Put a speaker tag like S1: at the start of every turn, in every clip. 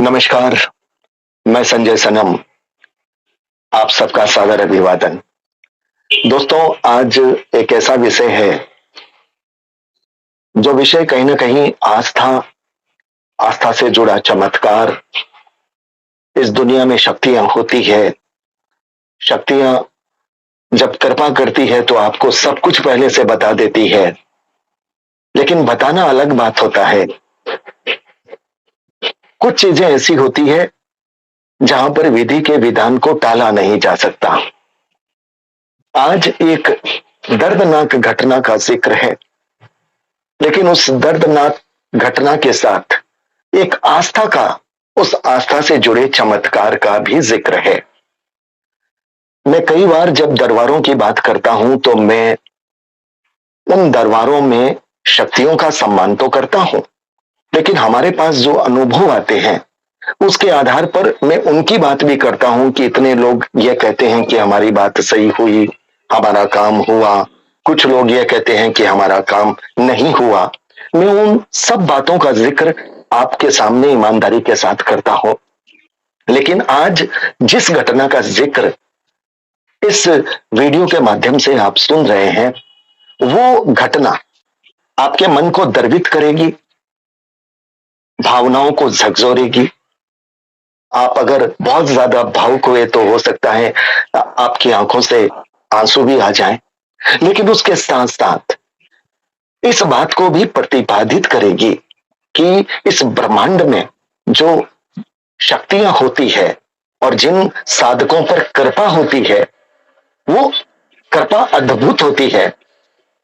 S1: नमस्कार, मैं संजय सनम, आप सबका सादर अभिवादन। दोस्तों, आज एक ऐसा विषय है, जो विषय कहीं न कहीं आस्था से जुड़ा चमत्कार। इस दुनिया में शक्तियाँ होती है, शक्तियाँ जब कृपा करती है तो आपको सब कुछ पहले से बता देती है, लेकिन बताना अलग बात होता है। कुछ चीजें ऐसी होती है, जहां पर विधि के विधान को टाला नहीं जा सकता। आज एक दर्दनाक घटना का जिक्र है, लेकिन उस दर्दनाक घटना के साथ एक उस आस्था से जुड़े चमत्कार का भी जिक्र है। मैं कई बार जब दरबारों की बात करता हूं तो मैं उन दरबारों में शक्तियों का सम्मान तो करता हूं, लेकिन हमारे पास जो अनुभव आते हैं उसके आधार पर मैं उनकी बात भी करता हूं कि इतने लोग ये कहते हैं कि हमारी बात सही हुई, हमारा काम हुआ। कुछ लोग ये कहते हैं कि हमारा काम नहीं हुआ। मैं उन सब बातों का जिक्र आपके सामने ईमानदारी के साथ करता हूं, लेकिन आज जिस घटना का जिक्र इस वीडियो के माध्यम से आप सुन रहे हैं, वो घटना आपके मन को द्रवित करेगी, भावनाओं को झकझोरेगी। आप अगर बहुत ज्यादा भावुक हुए तो हो सकता है आपकी आंखों से आंसू भी आ जाएं, लेकिन उसके साथ साथ इस बात को भी प्रतिपादित करेगी कि इस ब्रह्मांड में जो शक्तियां होती है और जिन साधकों पर कृपा होती है, वो कृपा अद्भुत होती है,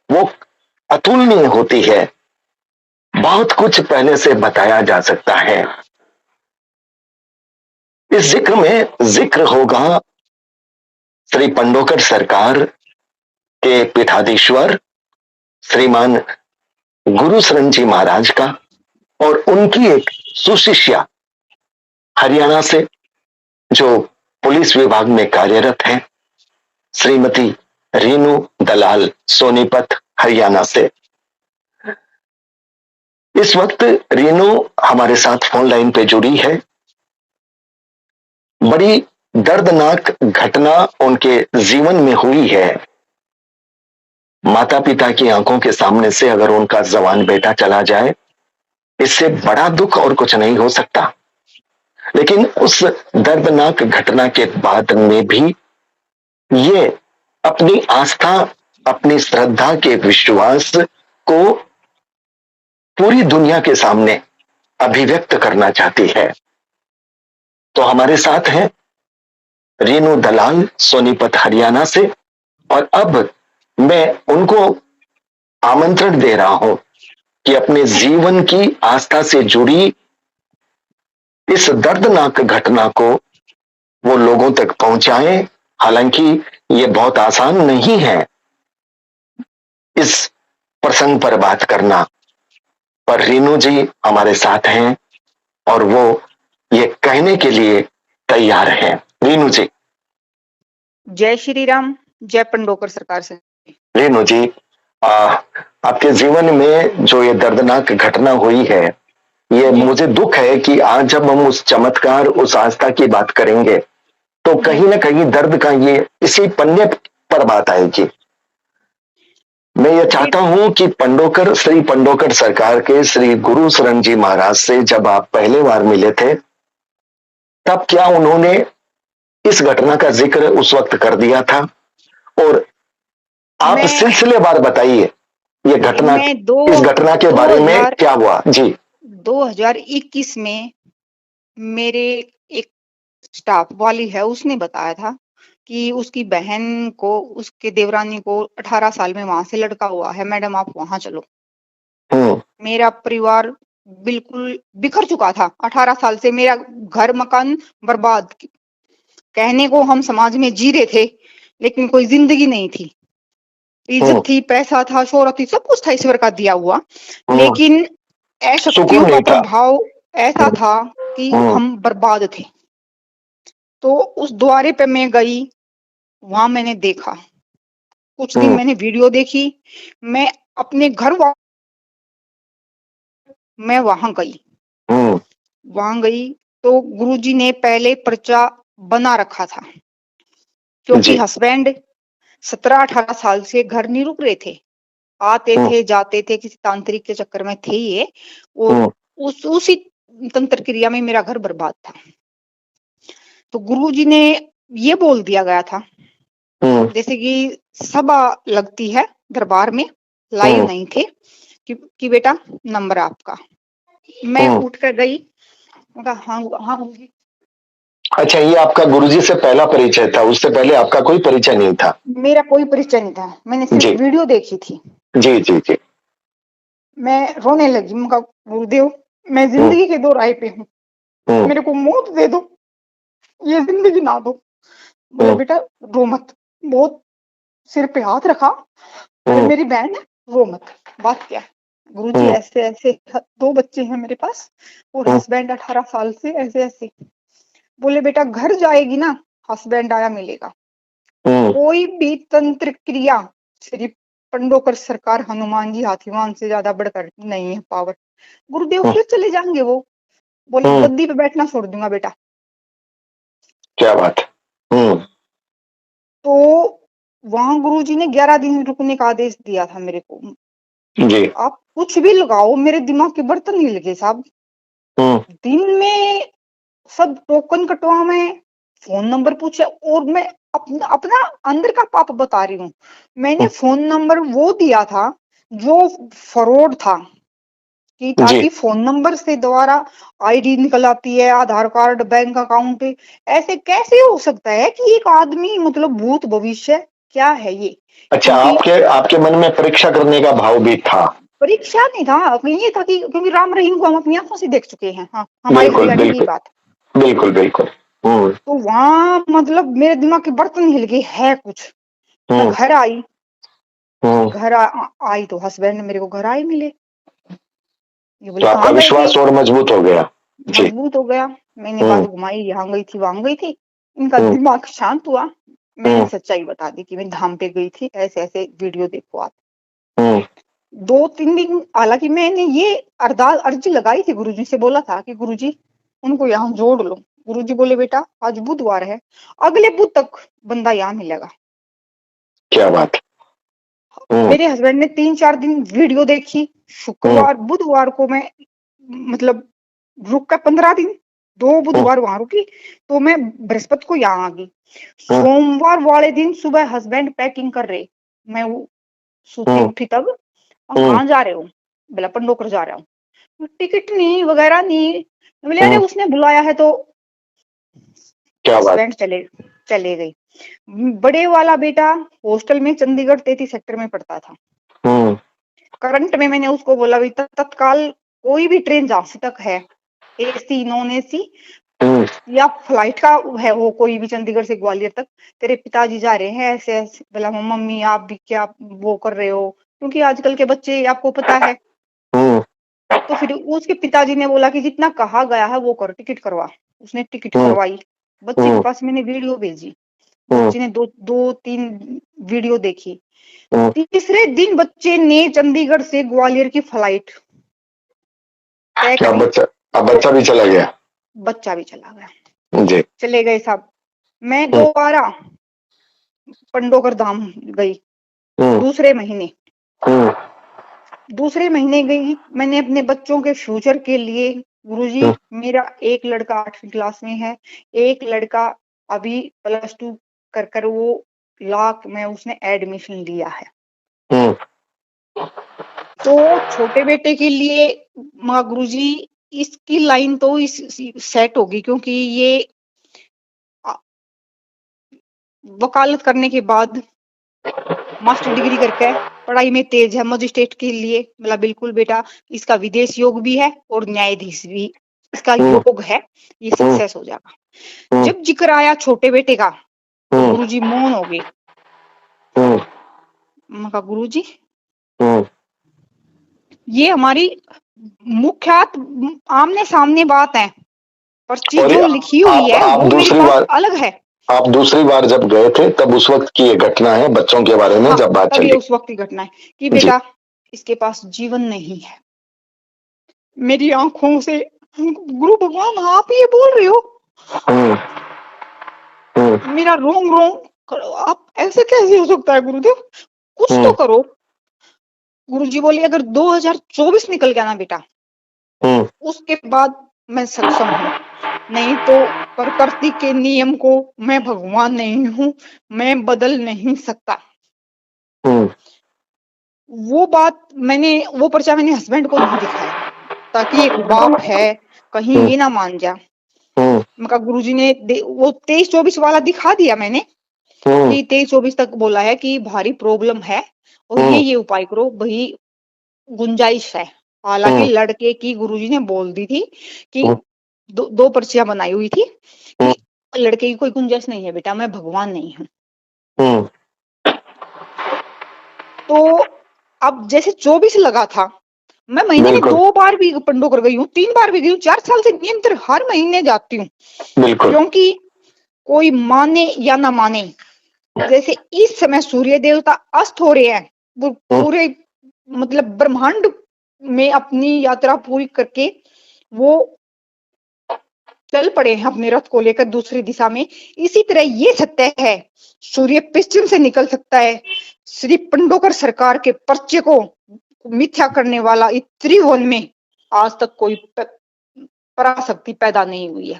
S1: वो अतुलनीय होती है। बहुत कुछ पहले से बताया जा सकता है। इस जिक्र में जिक्र होगा श्री पंडोकर सरकार के पीठाधीश्वर श्रीमान गुरु शरण जी महाराज का, और उनकी एक सुशिष्या हरियाणा से जो पुलिस विभाग में कार्यरत है, श्रीमती रीनू दलाल, सोनीपत हरियाणा से। इस वक्त रीनू हमारे साथ फोन लाइन पे जुड़ी है। बड़ी दर्दनाक घटना उनके जीवन में हुई है। माता पिता की आंखों के सामने से अगर उनका जवान बेटा चला जाए, इससे बड़ा दुख और कुछ नहीं हो सकता। लेकिन उस दर्दनाक घटना के बाद में भी ये अपनी आस्था, अपनी श्रद्धा के विश्वास को पूरी दुनिया के सामने अभिव्यक्त करना चाहती है। तो हमारे साथ हैं रीनू दलाल, सोनीपत हरियाणा से, और अब मैं उनको आमंत्रण दे रहा हूं कि अपने जीवन की आस्था से जुड़ी इस दर्दनाक घटना को वो लोगों तक पहुंचाएं। हालांकि ये बहुत आसान नहीं है इस प्रसंग पर बात करना, पर रीनू जी हमारे साथ हैं और वो ये कहने के लिए तैयार हैं। रीनू जी।
S2: जय श्री राम, जय पंडोकर सरकार से।
S1: रीनू जी, आपके जीवन में जो ये दर्दनाक घटना हुई है, ये मुझे दुख है कि आज जब हम उस चमत्कार, उस आस्था की बात करेंगे तो कहीं ना कहीं दर्द का ये इसी पन्ने पर बात आएगी। मैं ये चाहता हूं कि श्री पंडोकर सरकार के श्री गुरु शरण जी महाराज से जब आप पहले बार मिले थे, तब क्या उन्होंने इस घटना का जिक्र उस वक्त कर दिया था? और आप सिलसिलेवार बताइए ये घटना, इस घटना के बारे में क्या हुआ जी।
S2: 2021 में मेरे एक स्टाफ वाली है, उसने बताया था कि उसकी बहन को, उसके देवरानी को 18 साल में वहां से लड़का हुआ है, मैडम आप वहां चलो। मेरा परिवार बिल्कुल बिखर चुका था। 18 साल से मेरा घर मकान बर्बाद। कहने को हम समाज में जी रहे थे, लेकिन कोई जिंदगी नहीं थी। इज्जत थी, पैसा था, शोहरत थी, सब कुछ था ईश्वर का दिया हुआ, लेकिन शक्तियों का प्रभाव ऐसा था कि हम बर्बाद थे। तो उस द्वारे पे मैं गई, वहां मैंने देखा, कुछ दिन मैंने वीडियो देखी, मैं अपने घर मैं वहां गई। तो गुरुजी ने पहले पर्चा बना रखा था, क्योंकि
S1: जी।
S2: हस्बैंड 17-18 साल से घर नहीं रुक रहे थे, आते थे जाते थे, किसी तांत्रिक के चक्कर में थे ये, और उसी तंत्र क्रिया में मेरा घर बर्बाद था। तो गुरुजी ने ये बोल दिया गया था, जैसे कि सभा लगती है दरबार में, लाइव नहीं थे, कि बेटा नंबर आपका। मैं उठ कर गई, कहा हाँ हाँ गुरुजी।
S1: अच्छा, ये आपका गुरुजी से पहला परिचय था, उससे पहले आपका कोई परिचय नहीं था?
S2: मेरा कोई परिचय नहीं था, मैंने सिर्फ
S1: जी
S2: वीडियो देखी थी।
S1: जी जी जी।
S2: मैं रोने लगी, मैं कहा गुरुदेव मैं जिंदगी के दो राह पे हूँ, मेरे को मौत दे दो, ये जिंदगी ना दो। बोले बेटा रो मत, बहुत सिर पे हाथ रखा, बोले मेरी बहन है रो मत, बात क्या है? गुरुजी ऐसे ऐसे 2 बच्चे हैं मेरे पास, और हस्बैंड 18 साल से ऐसे ऐसे। बोले बेटा घर जाएगी ना, हस्बैंड आया मिलेगा, कोई भी तंत्र क्रिया श्री पंडोकर सरकार हनुमान जी हाथीवान से ज्यादा बढ़कर नहीं है पावर। गुरुदेव फिर चले जाएंगे वो, बोले गद्दी पे बैठना छोड़ दूंगा बेटा।
S1: क्या बात है।
S2: तो वहां गुरुजी ने 11 दिन रुकने का आदेश दिया था मेरे को।
S1: जी।
S2: आप कुछ भी लगाओ, मेरे दिमाग के बर्तन हिल गए साहब। दिन में सब टोकन कटवा में, फोन नंबर पूछे, और मैं अपना अंदर का पाप बता रही हूँ। मैंने फोन नंबर वो दिया था जो फ्रॉड था, कि ताकि फोन नंबर से दोबारा आईडी निकल आती है, आधार कार्ड, बैंक अकाउंट। ऐसे कैसे हो सकता है कि एक आदमी, मतलब भूत भविष्य क्या है ये?
S1: अच्छा, आपके मन में परीक्षा करने का भाव भी था?
S2: परीक्षा नहीं था, ये था कि क्योंकि राम रहीम को हम अपनी आंखों से देख चुके हैं। हाँ, हमारी
S1: बिल्कुल
S2: हरियाणा की
S1: बिल्कुल
S2: बात।
S1: बिल्कुल बिल्कुल।
S2: तो वहां मतलब मेरे दिमाग के बर्तन हिल गए है कुछ। मैं घर आई, आई तो हस्बैंड मेरे को घर आई मिले। ये बोले
S1: तो आपका
S2: कहाँ गए थे?
S1: विश्वास और मजबूत हो गया? जी।
S2: मजबूत हो गया। मैंने बात घुमाई, यहाँ गई थी वहां गई थी, इनका दिमाग शांत हुआ। मैंने सच्चाई बता दी कि मैं धाम पे गई थी, ऐसे ऐसे वीडियो देखो आप। 2-3 दिन, हालांकि मैंने ये अरदास अर्जी लगाई थी, गुरुजी से बोला था कि गुरुजी उनको यहाँ जोड़ लो। गुरुजी बोले बेटा आज बुधवार है, अगले बुध तक बंदा यहाँ मिलेगा।
S1: क्या बात।
S2: मेरे हस्बैंड ने 3-4 दिन वीडियो देखी। शुक्रवार बुधवार को मैं, मतलब रुक कर 15 दिन, 2 बुधवार वहां रुकी, तो मैं बृहस्पति को यहाँ आ गई। सोमवार वाले दिन सुबह हस्बैंड पैकिंग कर रहे, मैं वो सोती उठी तब, और कहाँ जा रहे हो? बोला पंडोकर जा रहा हूँ। टिकट नहीं वगैरह नहीं, बोले अरे उसने बुलाया है तो। हस्बैंड चले गए। बड़े वाला बेटा हॉस्टल में चंडीगढ़ 33 सेक्टर में पढ़ता था। करंट में मैंने उसको बोला भी तत्काल कोई भी ट्रेन जहां तक है, एसी नॉन एसी या फ्लाइट का है, वो कोई भी चंडीगढ़ से ग्वालियर तक, तेरे पिताजी जा रहे हैं ऐसे ऐसे। बोला मम्मी आप भी क्या वो कर रहे हो, क्योंकि आजकल के बच्चे आपको पता है। तो फिर उसके पिताजी ने बोला कि जितना कहा गया है वो कर, टिकट करवा। उसने टिकट करवाई, बच्चे के पास मैंने वीडियो भेजी, बच्चे ने 2-3 वीडियो देखी। तीसरे दिन बच्चे ने चंडीगढ़ से ग्वालियर की फ्लाइट तय करी।
S1: अब बच्चा भी चला गया?
S2: बच्चा भी चला गया
S1: जी।
S2: चले गए साहब। मैं दोबारा पंडोकर धाम गई दूसरे महीने गई। मैंने अपने बच्चों के फ्यूचर के लिए, गुरुजी मेरा एक लड़का 8वीं क्लास में है, एक लड़का अभी +2 कर वो लाख में उसने एडमिशन लिया है। तो छोटे बेटे के लिए माँ गुरुजी इसकी लाइन तो सेट होगी, क्योंकि ये वकालत करने के बाद मास्टर डिग्री करके पढ़ाई में तेज है, मजिस्ट्रेट के लिए। मतलब बिल्कुल बेटा इसका विदेश योग भी है और न्यायाधीश भी इसका योग है, ये सक्सेस हो जाएगा। जब जिक्र आया छोटे बेटे का तो गुरुजी मौन हो गए। मैं कहा गुरुजी ये हमारी मुख्य आमने सामने बात है, पर चीज जो लिखी हुई है वो मेरे पास अलग है।
S1: आप दूसरी बार जब गए थे तब उस वक्त की ये घटना है, बच्चों के बारे में
S2: हाँ,
S1: जब बात
S2: चली,
S1: चली,
S2: उस वक्त की घटना है कि बेटा इसके पास जीवन नहीं है। मेरी आंखों से गुरु भगवान आप ये बोल रहे हो?
S1: हम्म, हम्म,
S2: मेरा रोंग रोंग, आप ऐसे कैसे हो सकता है गुरुदेव, कुछ तो
S1: हम्म,
S2: करो। गुरुजी बोले अगर 2024 निकल गया ना बेटा,
S1: हम्म,
S2: उसके बाद मैं सक्षम हूँ, नहीं तो प्रकृति के नियम को, मैं भगवान नहीं हूँ, मैं बदल नहीं सकता।
S1: हम्म,
S2: वो बात मैंने, वो पर्चा मैंने हस्बैंड को नहीं दिखाया, ताकि एक बाप है कहीं
S1: हम्म,
S2: ये ना मान जा।
S1: हम्म,
S2: मैं कहा गुरुजी ने वो 23-24 वाला दिखा दिया मैंने,
S1: हम्म,
S2: कि 23-24 तक बोला है कि भारी प्रॉब्लम है और
S1: हम्म,
S2: ये उपाय करो भाई, गुंजाइश है। हालांकि
S1: हम्म,
S2: लड़के की गुरुजी ने बोल दी थी कि
S1: हम्म,
S2: दो पर्चियां बनाई हुई थी
S1: हम्म,
S2: कि लड़के की कोई गुंजाइश नहीं है बेटा, मैं भगवान नहीं हूँ।
S1: हम्म,
S2: तो अब जैसे 24 लगा था, मैं महीने में
S1: बिल्कुल,
S2: 2 बार भी पंडो कर गई हूँ, 3 बार भी गई हूँ, 4 साल से निरंतर हर महीने जाती हूँ।
S1: बिल्कुल,
S2: क्योंकि कोई माने या ना माने, जैसे इस समय सूर्य देवता अस्त हो रहे हैं, वो
S1: हम्म,
S2: पूरे मतलब ब्रह्मांड में अपनी यात्रा पूरी करके वो चल पड़े हैं अपने रथ को लेकर दूसरी दिशा में। इसी तरह ये सत्य है, सूर्य पश्चिम से निकल सकता है। श्री पंडोकर सरकार के पर्चे को मिथ्या करने वाला इस त्रिभुवन में आज तक कोई पराशक्ति पैदा नहीं हुई है,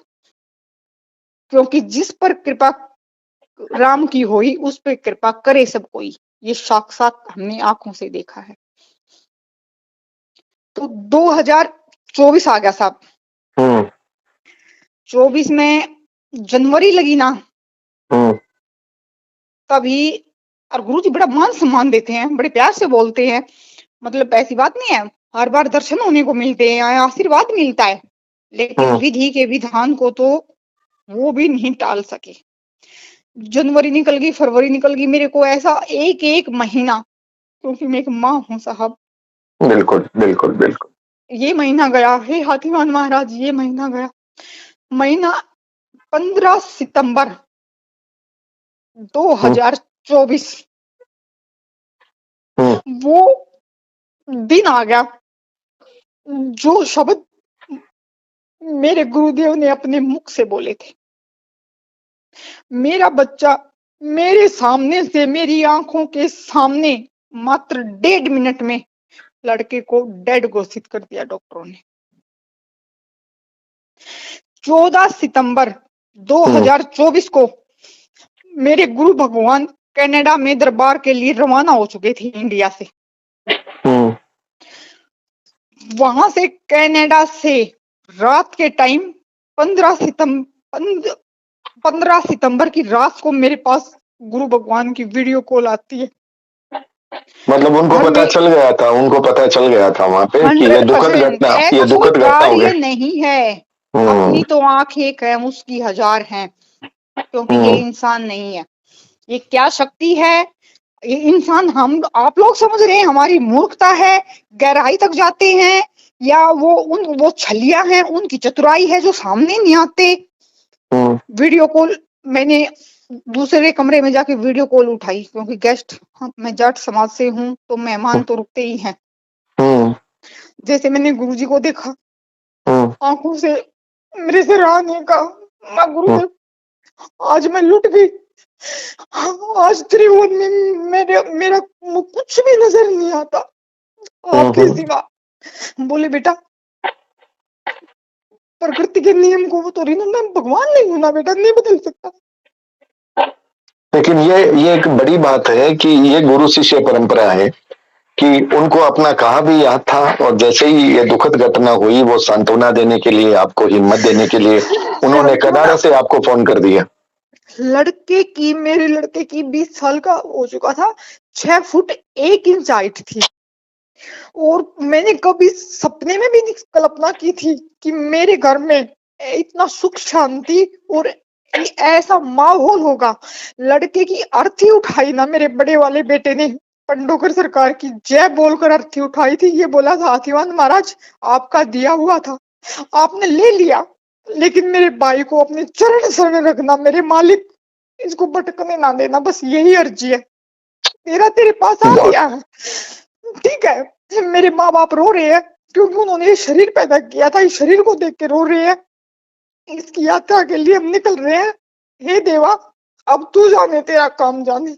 S2: क्योंकि जिस पर कृपा राम की हुई उस पर कृपा करे सब कोई, ये साक्षात हमने आंखों से देखा है। तो 2024 आ गया साहब,
S1: हम्म,
S2: 24 में जनवरी लगी ना,
S1: हम्म,
S2: तभी, और गुरु जी बड़ा मान सम्मान देते हैं, बड़े प्यार से बोलते हैं, मतलब ऐसी बात नहीं है, हर बार दर्शन होने को मिलते हैं, आशीर्वाद मिलता है, लेकिन
S1: हम्म,
S2: विधि के विधान को तो वो भी नहीं टाल सके। जनवरी निकल गई, फरवरी निकल गई, मेरे को ऐसा एक एक महीना, क्योंकि मैं एक माँ हूँ साहब,
S1: बिल्कुल, बिल्कुल, बिल्कुल,
S2: ये महीना गया, हे हाथीमान महाराज ये महीना गया, महीना 15 सितंबर
S1: हम्म,
S2: 2024,
S1: हम्म,
S2: वो दिन आ गया जो शब्द मेरे गुरुदेव ने अपने मुख से बोले थे। मेरा बच्चा मेरे सामने से, मेरी आंखों के सामने, मात्र 1.5 मिनट में लड़के को डेड घोषित कर दिया डॉक्टरों ने। 14 सितंबर
S1: हम्म,
S2: 2024 को मेरे गुरु भगवान कनाडा में दरबार के लिए रवाना हो चुके थे इंडिया से।
S1: हम्म,
S2: वहां से कनाडा से रात के टाइम 15 सितंबर की रात को मेरे पास गुरु भगवान की वीडियो कॉल आती है।
S1: मतलब उनको
S2: और
S1: पता
S2: मैं
S1: चल गया था, उनको पता चल गया था वहां पे कि ये दुखद
S2: 100%,
S1: घटना, ये
S2: ऐसा कोई
S1: दुखद घटना हो
S2: कार्य
S1: गई।
S2: नहीं है।
S1: हम्म,
S2: अपनी तो आंख एक है, उसकी 1000 हैं, क्योंकि ये
S1: हम्म,
S2: इंसान नहीं है। ये क्या शक्ति है, ये इंसान, हम आप लोग समझ रहे हैं हमारी मूर्खता है, गहराई तक जाते हैं, या वो छलिया है, उनकी चतुराई है जो सामने नहीं आते।
S1: हम्म,
S2: वीडियो कॉल मैंने दूसरे कमरे में जाके वीडियो कॉल उठाई, क्योंकि गेस्ट, मैं जाट समाज से हूँ तो मेहमान तो रुकते ही हैं।
S1: हम्म,
S2: जैसे मैंने गुरुजी को देखा,
S1: हम्म,
S2: आंखों से मेरे से रहा नहीं, कहा मैं
S1: हम्म,
S2: गुरुदेव आज मैं लुट गई, आज त्रिभुवन में मेरा कुछ भी नजर नहीं आता आपके
S1: हम्म।
S2: सिवा। बोले बेटा प्रकृति के नियम को वो तो रही ना, मैं भगवान नहीं हूं ना बेटा, नहीं बदल सकता।
S1: लेकिन ये एक बड़ी बात है कि ये गुरु शिष्य परंपरा है कि उनको अपना कहा भी याद था, और जैसे ही ये दुखद घटना हुई वो सांत्वना देने के लिए, आपको हिम्मत देने के लिए उन्होंने कनाडा
S2: सांत्वना,
S1: से आपको फोन कर दिया।
S2: मेरे लड़के की 20 साल का हो चुका था, 6 फुट 1 इंच हाइट थी, और मैंने कभी सपने में भी नहीं कल्पना की थी कि मेरे घर में इतना सुख शांति और ऐसा माहौल होगा। लड़के की अर्थी उठाई ना मेरे बड़े वाले बेटे ने, पंडोकर सरकार की जय बोलकर अर्थी उठाई थी, ये बोला था हाथीवान महाराज आपका दिया हुआ था, आपने ले लिया, लेकिन मेरे भाई को अपने चरण शरण रखना, मेरे मालिक इसको भटकने ना देना, बस यही अर्जी है, तेरा तेरे पास आ
S1: बहुत
S2: गया है, ठीक है। मेरे माँ बाप रो रहे हैं, क्योंकि उन्होंने ये शरीर पैदा किया था, इस शरीर को देख के रो रहे हैं, इसकी यात्रा के लिए हम निकल रहे हैं। हे देवा, अब तू जाने, तेरा काम जाने।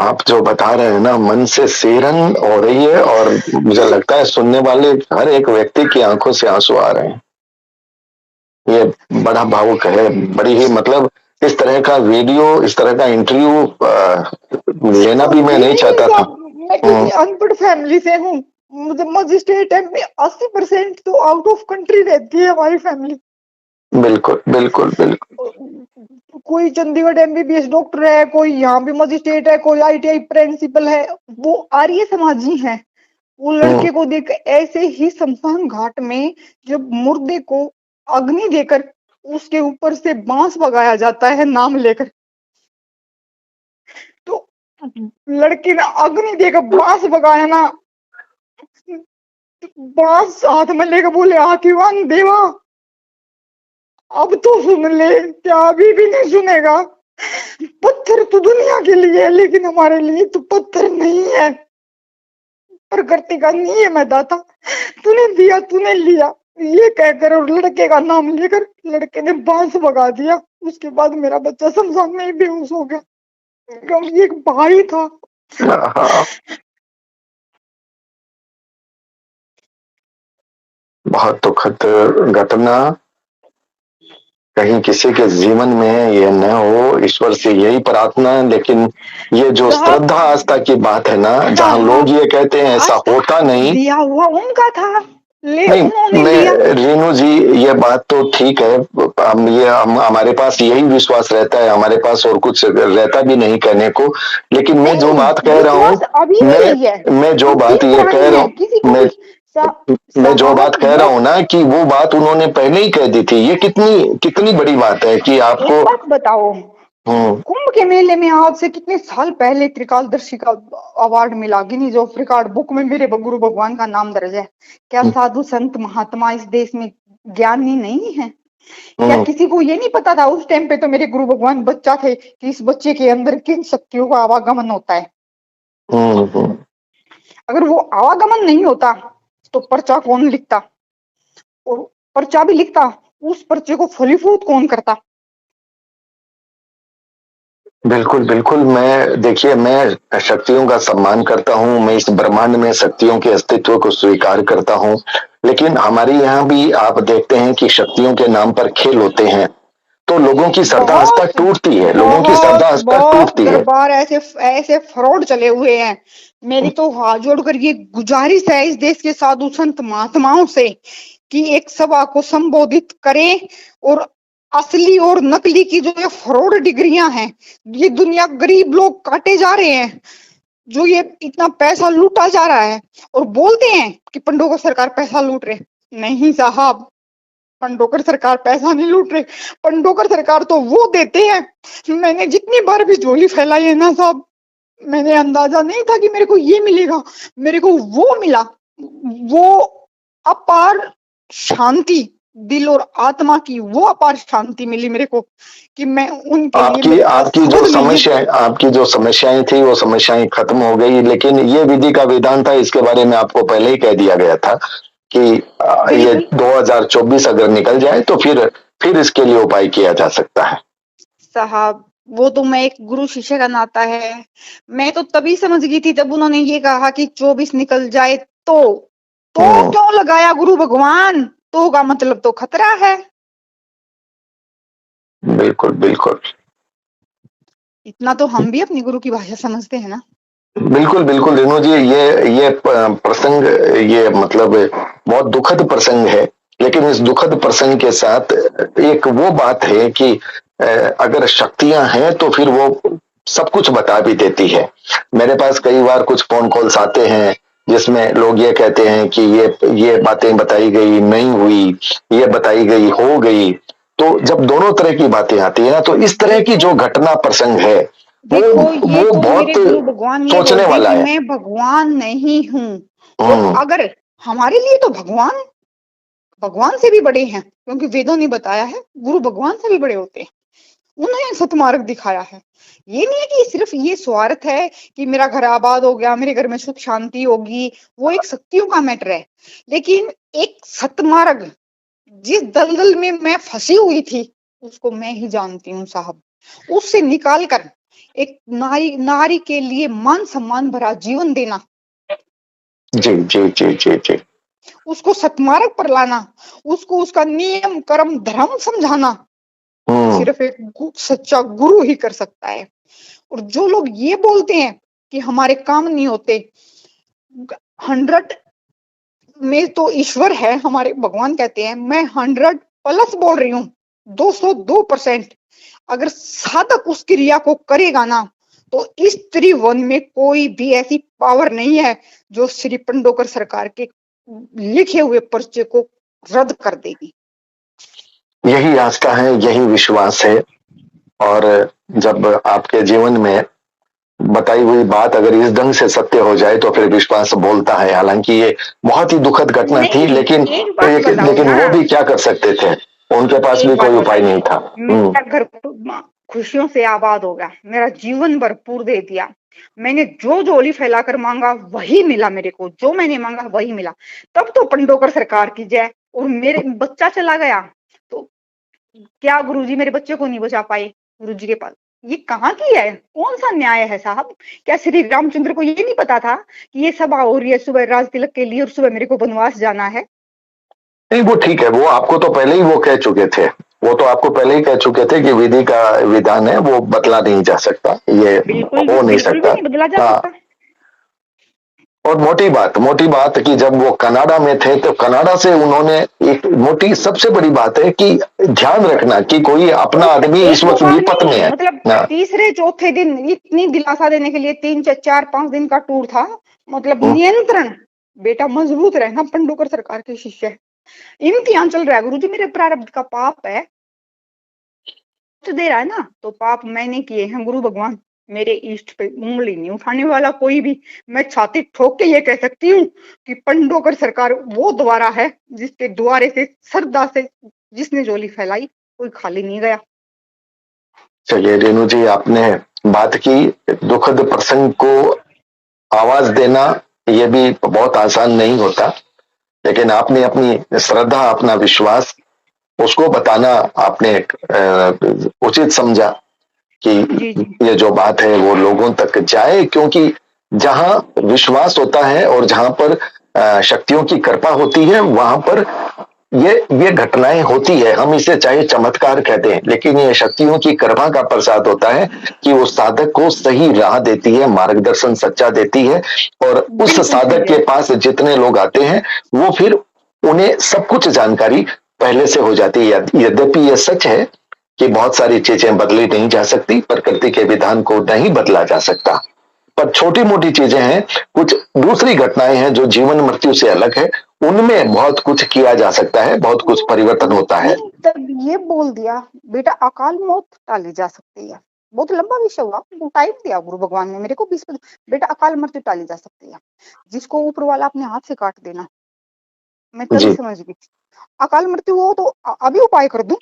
S1: आप जो बता रहे हैं ना, मन से सिहरन हो रही है, और मुझे लगता है सुनने वाले हर एक व्यक्ति की आंखों से आंसू आ रहे हैं। ये बड़ा भावुक है, बड़ी ही मतलब इस तरह का वीडियो, इस तरह का इंटरव्यू लेना भी मैं नहीं
S2: दीदी
S1: चाहता था।
S2: साहब, मैं किसी अनपढ़ फैमिली से हूँ। मुझे मजिस्ट्रेट है में 80% तो आउट ऑफ कंट्री रहती है हमारी फैमिली।
S1: बिल्कुल बिल्कुल बिल्कुल।
S2: कोई चंडीगढ़ एमबीबीएस डॉक्टर है, कोई यहाँ भी मजिस्ट्रेट है, कोई आईटीआई प्रिंसिपल है, वो आर्य समाजी है। वो लड़के को देख ऐसे ही शमशान घाट में जब मुर्दे को अग्नि देकर उसके ऊपर से बांस बगाया जाता है नाम लेकर, तो लड़के ने अग्नि देकर बांस बगाया ना, बांस हाथ में लेकर बोले, आतिवान देवा, अब तो सुन ले। क्या अभी भी नहीं सुनेगा? पत्थर तो दुनिया के लिए है, लेकिन हमारे लिए तो पत्थर नहीं है। प्रकृति का नियम है दाता, तूने दिया तूने लिया, ये कहकर और लड़के का नाम लेकर लड़के ने बांस बगा दिया। उसके बाद मेरा बच्चा शमशान में ही बेहोश हो गया, क्योंकि एक भाई था।
S1: हाँ, बहुत दुखद घटना। कहीं किसी के जीवन में ये न हो, ईश्वर से यही प्रार्थना है। लेकिन ये जो
S2: साहब,
S1: श्रद्धा आस्था की बात है ना, जहाँ लोग
S2: साहब,
S1: ये कहते हैं ऐसा
S2: आस्था
S1: होता नहीं।
S2: दिया हुआ उनका था, ले
S1: नहीं,
S2: उन्होंने लिया।
S1: मैं रेणु जी, ये बात तो ठीक है, हम हमारे पास यही विश्वास रहता है, हमारे पास और कुछ रहता भी नहीं कहने को। लेकिन मैं जो
S2: नहीं,
S1: बात कह रहा हूँ,
S2: विश्वास अभी भी यही है,
S1: मैं जो
S2: कुछ
S1: बात
S2: दिन
S1: ये कह
S2: पुरानी
S1: रहा
S2: है,
S1: हूँ,
S2: किसी को भी।
S1: मैं जो बात
S2: साहब
S1: कह रहा
S2: वो,
S1: हूँ ना, कि वो बात उन्होंने पहले ही कह दी थी। ये कितनी कितनी बड़ी बात है कि
S2: एक
S1: आपको।
S2: बात बताओ,
S1: हम्म।
S2: कुंभ के मेले में आज से कितने साल पहले त्रिकालदर्शी का अवार्ड मिला, गिनीज ऑफ रिकॉर्ड बुक में मेरे गुरु भगवान का नाम दर्ज है। क्या साधु संत महात्मा इस देश में ज्ञानी नहीं है? क्या
S1: हम्म।
S2: किसी को ये नहीं पता था उस टाइम पे? तो मेरे गुरु भगवान बच्चा थे कि इस बच्चे के अंदर किन शक्तियों का आवागमन होता है।
S1: हम्म।
S2: अगर वो आवागमन नहीं होता तो पर्चा कौन लिखता? और पर्चा भी लिखता, उस पर्चे को फलीभूत कौन करता?
S1: बिल्कुल बिल्कुल। मैं देखिए, मैं शक्तियों का सम्मान करता हूँ, मैं इस ब्रह्मांड में शक्तियों के अस्तित्व को स्वीकार करता हूँ। लेकिन हमारे यहाँ भी आप देखते हैं कि शक्तियों के नाम पर खेल होते हैं, तो लोगों की श्रद्धा आस्था
S2: बहुत
S1: टूटती है, लोगों की श्रद्धा
S2: बहुत
S1: आस्था
S2: बहुत
S1: टूटती है।
S2: दरबार ऐसे ऐसे फ्रॉड चले हुए हैं। मेरी तो हाथ जोड़कर ये गुजारिश है इस देश के साधु संत महात्माओं से कि एक सभा को संबोधित करें और असली और नकली की जो ये फ्रॉड डिग्रियां हैं, ये दुनिया गरीब लोग काटे जा रहे हैं, जो ये इतना पैसा लूटा जा रहा है, और बोलते हैं कि पंडोकर सरकार पैसा लूट रहे। नहीं साहब, पंडोकर सरकार पैसा नहीं लूट रहे, पंडोकर सरकार तो वो देते हैं। मैंने जितनी बार भी झोली फैलाई है ना साहब, मैंने अंदाजा नहीं था कि मेरे को ये मिलेगा, मेरे को वो मिला। वो अपार शांति, दिल और आत्मा की वो अपार शांति मिली मेरे को कि मैं उनके लिए,
S1: आपकी
S2: मेरे पास
S1: आपकी जो
S2: शब्द नहीं है।
S1: समस्या, आपकी जो समस्याएं थी वो समस्याएं खत्म हो गई। लेकिन ये विधि का विधान था, इसके बारे में आपको पहले ही कह दिया गया था कि ये
S2: बिल्कुल
S1: 2024 अगर निकल जाए तो फिर इसके लिए उपाय किया जा सकता है।
S2: साहब, वो तो मैं एक गुरु शिष्य का नाता है, मैं तो तभी समझ गई थी जब उन्होंने ये कहा कि 24 निकल जाए तो क्यों लगाया गुरु भगवान? तो का मतलब तो खतरा है।
S1: बिल्कुल बिल्कुल
S2: इतना तो हम भी अपनी गुरु की भाषा समझते हैं ना।
S1: बिल्कुल बिल्कुल। रेणु जी, ये प्रसंग, ये मतलब बहुत दुखद प्रसंग है। लेकिन इस दुखद प्रसंग के साथ एक वो बात है कि अगर शक्तियां हैं तो फिर वो सब कुछ बता भी देती है। मेरे पास कई बार कुछ फोन कॉल्स आते हैं जिसमें लोग ये कहते हैं कि ये बातें बताई गई नहीं हुई, ये बताई गई हो गई। तो जब दोनों तरह की बातें आती है ना, तो इस तरह की
S2: देखो
S1: जो घटना प्रसंग है वो
S2: देखो, ये
S1: वो
S2: तो
S1: बहुत
S2: मेरे गुरु भगवान ये
S1: सोचने
S2: बोलते हैं
S1: वाला
S2: कि
S1: है।
S2: मैं भगवान नहीं हूँ। और
S1: हम्म।
S2: अगर हमारे लिए तो भगवान भगवान से भी बड़े हैं, क्योंकि वेदों ने बताया है गुरु भगवान से भी बड़े होते हैं। उन्होंने सतमार्ग दिखाया है। ये नहीं है कि सिर्फ ये स्वार्थ है कि मेरा घर आबाद हो गया, मेरे घर में सुख शांति होगी, वो एक शक्तियों का मैटर है। लेकिन एक सतमार्ग, जिस दलदल में मैं फंसी हुई थी उसको मैं ही जानती हूँ साहब। उससे निकाल कर एक नारी के लिए मान सम्मान भरा जीवन देना,
S1: जी जी जी जी जी।
S2: उसको सतमार्ग पर लाना, उसको उसका नियम कर्म धर्म समझाना सिर्फ एक सच्चा गुरु ही कर सकता है। और जो लोग ये बोलते हैं कि हमारे काम नहीं होते, 100 में तो ईश्वर है, हमारे भगवान कहते हैं, मैं 100 प्लस बोल रही हूँ, 202%। अगर साधक उस क्रिया को करेगा ना, तो इस त्रिवन में कोई भी ऐसी पावर नहीं है जो श्री पंडोकर सरकार के लिखे हुए पर्चे को रद्द कर देगी।
S1: यही आस्था है, यही विश्वास है। और जब आपके जीवन में बताई हुई बात अगर इस ढंग से सत्य हो जाए तो फिर विश्वास बोलता है। हालांकि ये बहुत ही दुखद घटना थी, लेकिन लेकिन वो भी क्या कर सकते थे, उनके पास भी कोई उपाय नहीं था।
S2: मेरा घर खुशियों से आबाद हो गया, मेरा जीवन भरपूर दे दिया, मैंने जो झोली फैलाकर मांगा वही मिला, मेरे को जो मैंने मांगा वही मिला। तब तो पंडोकर सरकार की जय। और मेरे बच्चा चला गया तो क्या गुरुजी मेरे बच्चे को नहीं बचा पाए गुरुजी के पास? ये कहाँ की है, कौन सा न्याय है साहब? क्या श्री रामचंद्र को ये नहीं पता था कि ये सभा हो रही है सुबह राज तिलक के लिए और सुबह मेरे को वनवास जाना है?
S1: नहीं, वो ठीक है, वो आपको तो पहले ही वो कह चुके थे, वो तो आपको पहले ही कह चुके थे कि विधि का विधान है, वो बदला नहीं जा सकता, ये हो नहीं सकता।
S2: नहीं बदला जा सकता।
S1: और मोटी बात कि जब वो कनाडा में थे तो कनाडा से उन्होंने एक मोटी सबसे बड़ी बात है कि ध्यान रखना कि कोई अपना आदमी इस वक्त विपत में है।
S2: मतलब तीसरे चौथे दिन इतनी दिलासा देने के लिए 3-4-5 दिन का टूर था। मतलब नियंत्रण, बेटा मजबूत रहना, पंडोकर सरकार के शिष्य है, इम्तिहान चल रहा है गुरुजी, मेरे प्रारब्ध का पाप है तो दे रहा है ना, तो पाप मैंने किए हैं गुरु भगवान, मेरे इष्ट पे उंगली नहीं उठाने वाला कोई भी। मैं छाती ठोक के ये कह सकती हूँ कि पंडोकर सरकार वो द्वारा है जिसके द्वारे से श्रद्धा से जिसने झोली फैलाई कोई खाली नहीं गया।
S1: चलिए रेणु जी, आपने बात की, दुखद प्रसंग को आवाज देना ये भी बहुत आसान नहीं होता, लेकिन आपने अपनी श्रद्धा, अपना विश्वास, उसको बताना आपने उचित समझा कि ये जो बात है वो लोगों तक जाए, क्योंकि जहां विश्वास होता है और जहां पर शक्तियों की कृपा होती है वहां पर ये घटनाएं होती है। हम इसे चाहे चमत्कार कहते हैं, लेकिन ये शक्तियों की कृपा का प्रसाद होता है कि वो साधक को सही राह देती है, मार्गदर्शन सच्चा देती है। और उस साधक के पास जितने लोग आते हैं वो फिर उन्हें सब कुछ जानकारी पहले से हो जाती है। यद्यपि ये सच है कि बहुत सारी चीजें बदली नहीं जा सकती, प्रकृति के विधान को नहीं बदला जा सकता, पर छोटी मोटी चीजें हैं, कुछ दूसरी घटनाएं हैं जो जीवन मृत्यु से अलग है, उनमें बहुत कुछ किया जा सकता है, बहुत कुछ परिवर्तन होता है।
S2: तब ये बोल दिया बेटा अकाल मौत टाली जा सकती है, बहुत लंबा विषय हुआ, टाइम दिया गुरु भगवान ने मेरे को 20 बेटा अकाल मृत्यु टाली जा सकती है, जिसको ऊपर वाला अपने हाथ से काट देना। मैं तभी समझ गई अकाल मृत्यु हो तो अभी उपाय कर दूं।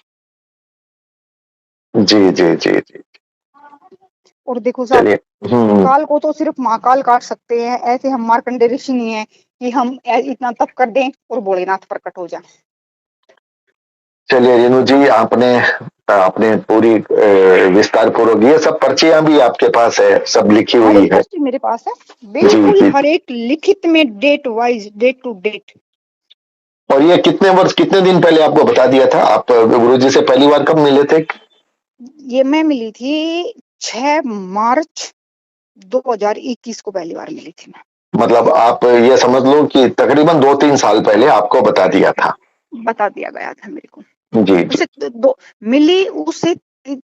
S1: जी जी जी जी।
S2: और देखो साहब, काल को तो सिर्फ महाकाल काट सकते हैं, ऐसे हम मार्कंडे ऋषि नहीं है कि हम इतना तप कर दें और भोलेनाथ प्रकट हो जाए।
S1: चलिए रेणु जी, आपने पूरी विस्तार पूर्वक, ये सब पर्चियां भी आपके पास है, सब लिखी हुई है?
S2: मेरे पास है बिल्कुल, हर एक लिखित में date wise, date to date.
S1: और ये कितने दिन पहले आपको बता दिया था? आप गुरुजी से पहली बार कब मिले थे?
S2: ये मैं मिली थी 6 मार्च 2021 को पहली बार मिली थी मैं। मतलब
S1: आप ये समझ लो कि तकरीबन 2-3 साल पहले आपको बता दिया
S2: गया था मेरे को।
S1: जी जी।
S2: मिली उससे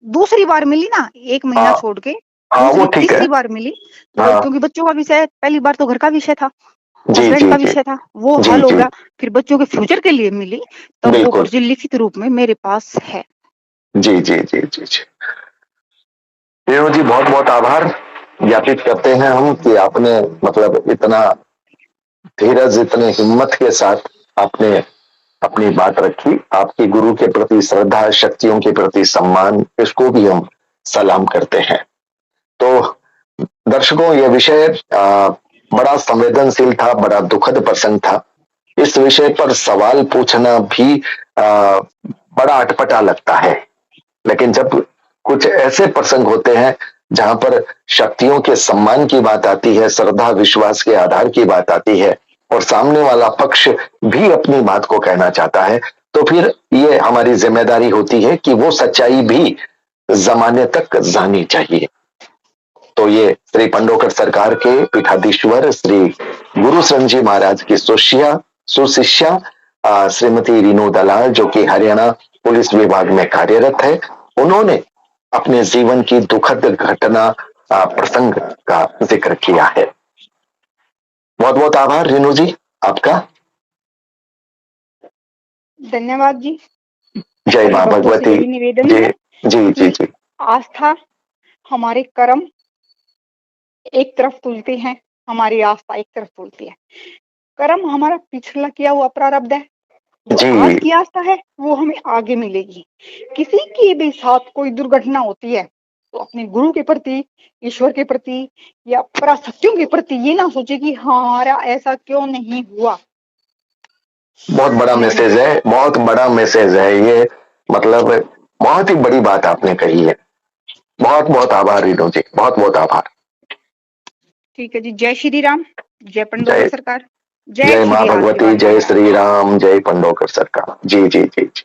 S2: दूसरी बार मिली ना, 1 महीना छोड़ के,
S1: वो ठीक है।
S2: तीसरी बार मिली क्योंकि बच्चों का विषय, पहली बार तो घर का विषय था, हस्बैंड का विषय था, वो हल हो गया, फिर बच्चों के फ्यूचर के लिए मिली, तब वो पर्ची लिखित रूप में मेरे पास है। जी जी जी जी जी।
S1: रेणु जी, बहुत बहुत आभार ज्ञापित करते हैं हम कि आपने मतलब इतना धीरज, इतने हिम्मत के साथ आपने अपनी बात रखी, आपके गुरु के प्रति श्रद्धा, शक्तियों के प्रति सम्मान, इसको भी हम सलाम करते हैं। तो दर्शकों, यह विषय बड़ा संवेदनशील था, बड़ा दुखद प्रसंग था। इस विषय पर सवाल पूछना भी बड़ा अटपटा लगता है, लेकिन जब कुछ ऐसे प्रसंग होते हैं जहां पर शक्तियों के सम्मान की बात आती है, श्रद्धा विश्वास के आधार की बात आती है, और सामने वाला पक्ष भी अपनी बात को कहना चाहता है, तो फिर ये हमारी जिम्मेदारी होती है कि वो सच्चाई भी जमाने तक जानी चाहिए। तो ये श्री पंडोकर सरकार के पीठाधीश्वर श्री गुरु शरण जी महाराज की सुशिष्या श्रीमती रीनू दलाल, जो कि हरियाणा पुलिस विभाग में कार्यरत है, उन्होंने अपने जीवन की दुखद घटना प्रसंग का जिक्र किया है। बहुत बहुत आभार रीनू जी आपका।
S2: धन्यवाद जी।
S1: जय मां भगवती।
S2: निवेदन
S1: जी
S2: है
S1: जी जी जी।
S2: आस्था, हमारे कर्म एक तरफ तुलते हैं, हमारी आस्था एक तरफ तुलती है। कर्म हमारा पिछला किया हुआ प्रारब्ध है, जो आज की आस्था है वो हमें आगे मिलेगी। किसी के भी साथ कोई दुर्घटना होती है तो अपने गुरु के प्रति, ईश्वर के प्रति या पराशक्तियों के प्रति ये ना सोचे कि हमारा ऐसा क्यों नहीं हुआ।
S1: बहुत बड़ा मैसेज है, बहुत बड़ा मैसेज है ये, मतलब बहुत ही बड़ी बात आपने कही है। बहुत बहुत आभार रीनू जी, बहुत बहुत आभार।
S2: ठीक है जी। जय श्री राम, जय पंडोकर सरकार,
S1: जय मां भगवती, जय श्री राम, जय पंडोकर सरकार। जी जी जी जी।